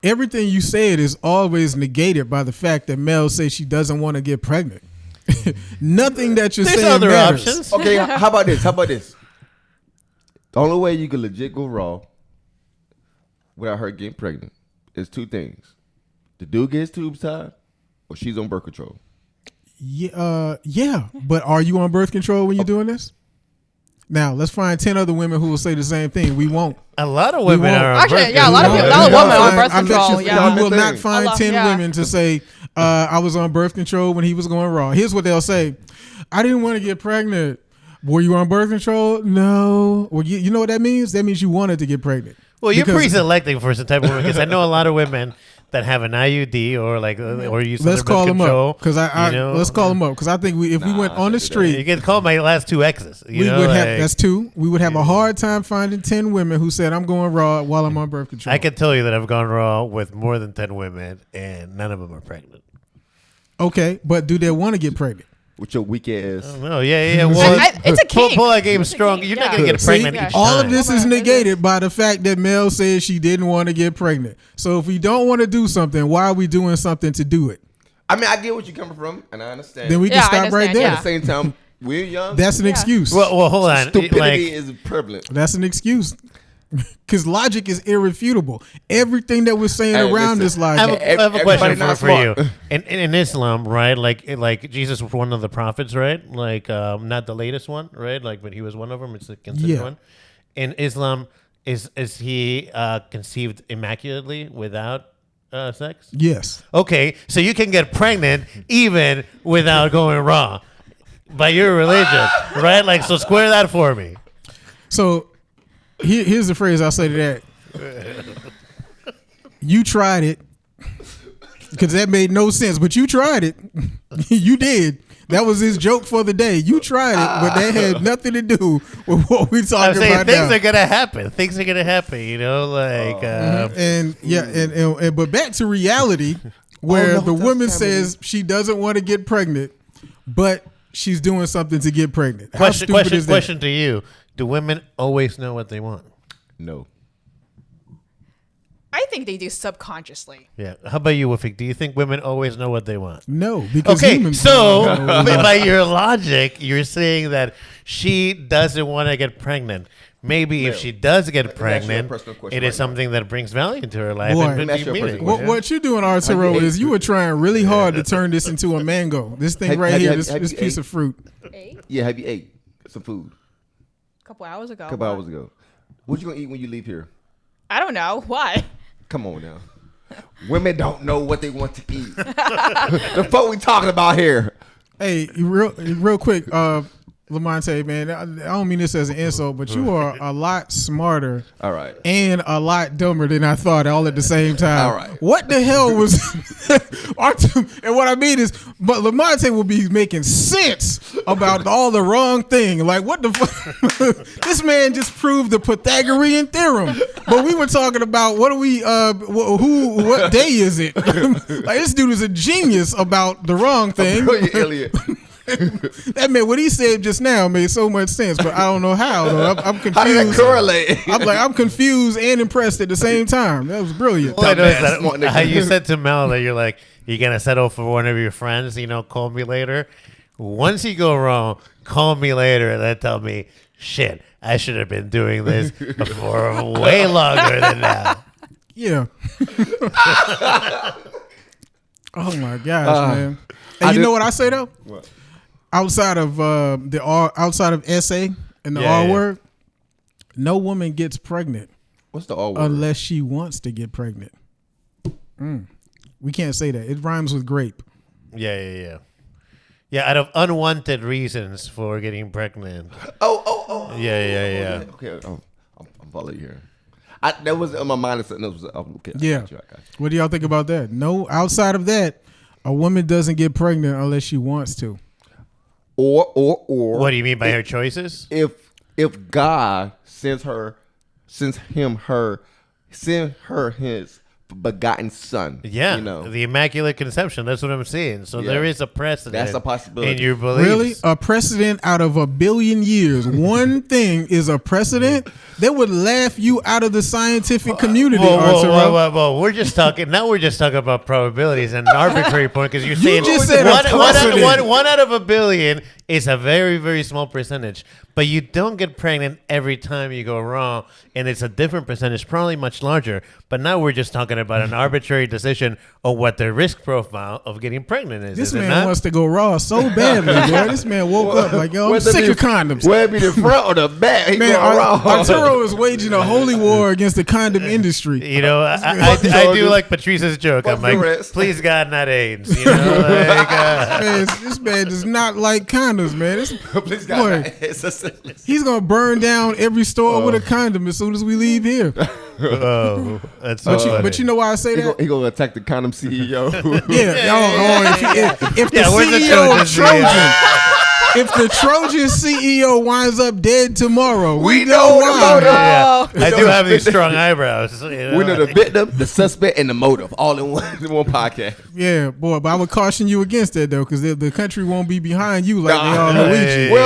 Everything you said is always negated by the fact that Mel says she doesn't want to get pregnant. Nothing that you're There's saying other matters. options. Okay, how about this? The only way you can legit go raw without her getting pregnant is two things: the dude gets tubes tied, or she's on birth control. Yeah. But are you on birth control when you're doing this? Now let's find 10 other women who will say the same thing. We won't. A lot of women are on Actually, birth yeah, a lot of control. people, a lot of women on birth I bet control. you, Yeah, you will not find A lot, 10 yeah. women to say, I was on birth control when he was going raw. Here's what they'll say. I didn't want to get pregnant. Were you on birth control? No. Well, you know what that means? That means you wanted to get pregnant. Well, you're Because- pre-selecting for some type of women because I know a lot of women that have an IUD or use Let's other call birth them control. up because let's call them up because I think if we went on the You street, can call my last two exes. You we know, would like, have that's two. We would have a hard time finding 10 women who said I'm going raw while I'm on birth control. I can tell you that I've gone raw with more than 10 women and none of them are pregnant. Okay, but do they want to get pregnant? With your weak ass. No, yeah. Well, It's a kink. pull that game It's a strong. kink, You're yeah. not going to get See, pregnant each all time. of this is negated by the fact that Mel said she didn't want to get pregnant. So if we don't want to do something, why are we doing something to do it? I mean, I get what you're coming from, and I understand. Then we can Yeah, I stop right understand, there. At the same time, we're young. That's an excuse. Well, hold on. Stupidity Like, is prevalent. That's an excuse. Because logic is irrefutable. Everything that we're saying Hey, around listen, this I have logic. a, I have a Everybody question not for you. smart. In Islam, right? Like Jesus was one of the prophets, right? Like not the latest one, right? Like, but he was one of them. It's the considered Yeah. one. In Islam, is he conceived immaculately without sex? Yes. Okay, so you can get pregnant even without going raw by your religion, right? Like, so square that for me. So here's the phrase I'll say to that. You tried it because that made no sense, but you tried it. You did. That was his joke for the day. You tried it, but that had nothing to do with what we're I'm talking saying about things now. are gonna happen. Things are gonna happen. You know, like And but back to reality, where no, the that's woman family. says she doesn't want to get pregnant, but she's doing something to get pregnant. How question, stupid is that? question to you: do women always know what they want? No. I think they do subconsciously. Yeah. How about you, Wafik? Do you think women always know what they want? No, because Okay, humans so don't know. by your logic, you're saying that she doesn't want to get pregnant. Maybe if Mel, she does get me ask you a pregnant, personal question it is right now. something that brings value into her life. Boy, and let me ask you a meaning. personal What you doing, Arturo, Have you is you were trying really hard to turn this into a mango. This thing Have- right have you- here, have- this have you piece ate? of fruit. A Yeah, have you ate some food couple hours ago. a couple hours ago? What you gonna eat when you leave here? I don't know why. Come on now. Women don't know what they want to eat. The fuck we talking about here? Hey, real quick, Lamonte, man, I don't mean this as an insult, but you are a lot smarter All right. and a lot dumber than I thought all at the same time. All right. What the hell was and what I mean is, but Lamonte will be making sense about all the wrong thing. Like, what the fuck? This man just proved the Pythagorean theorem. But we were talking about what day is it? Like, this dude is a genius about the wrong thing. Brilliant idiot. That man, what he said just now made so much sense, but I don't know how. Though. I'm confused. How did that correlate? I'm confused and impressed at the same time. That was brilliant. All I know is Dumbass, smart that nigga. how you said to Mel that you're like, you're gonna settle for one of your friends, call me later. Once you go wrong, call me later and then tell me, shit, I should have been doing this for way longer than now. Yeah. Oh my gosh, man. And you know what I say though? What? Outside of outside of essay and the R word, no woman gets pregnant What's the R word? unless she wants to get pregnant. We can't say that. It rhymes with grape. Yeah. Yeah, out of unwanted reasons for getting pregnant. Oh. Yeah. Okay, I'm following you here. That was on my mind. That was okay. I Yeah. got you. What do y'all think about that? No, outside of that, a woman doesn't get pregnant unless she wants to. Or What do you mean by her choices? if God sends her his begotten son. Yeah, you know, the Immaculate Conception. That's what I'm saying. So Yeah. there is a precedent. That's a possibility. in your beliefs. Really? A precedent out of 1 billion years. One thing is a precedent that would laugh you out of the scientific community, Arturo. Whoa. We're just talking. Now we're just talking about probabilities and an arbitrary point because you're saying just said a precedent. one out of 1 billion is a very, very small percentage. But you don't get pregnant every time you go wrong, and it's a different percentage, probably much larger. But now we're just talking about an arbitrary decision of what the risk profile of getting pregnant is. This is it man not? wants to go raw so badly, boy. This man woke up like, yo, I'm Whether sick be- of condoms. Whether it be the front or the back, he Man, going wrong. Arturo is waging a holy war against the condom industry. You know, I do like Patrice's joke. I'm Fuck the like, rest. please God, not AIDS. You know, like, Man, this man does not like condoms, man. This, Please boy, God. he's gonna burn down every store with a condom as soon as we leave here. oh, that's so But you, funny. but you know why I say that? He gonna attack the condom CEO. If the Yeah, where's the CEO Trojan of Trojan, if the Trojan CEO winds up dead tomorrow, we know the why. motive. yeah, I do know, have these strong eyebrows. You know? We know the victim, the suspect, and the motive all in one podcast. Yeah, boy, but I would caution you against that though, because the country won't be behind you like they are Nah. Luigi. Well,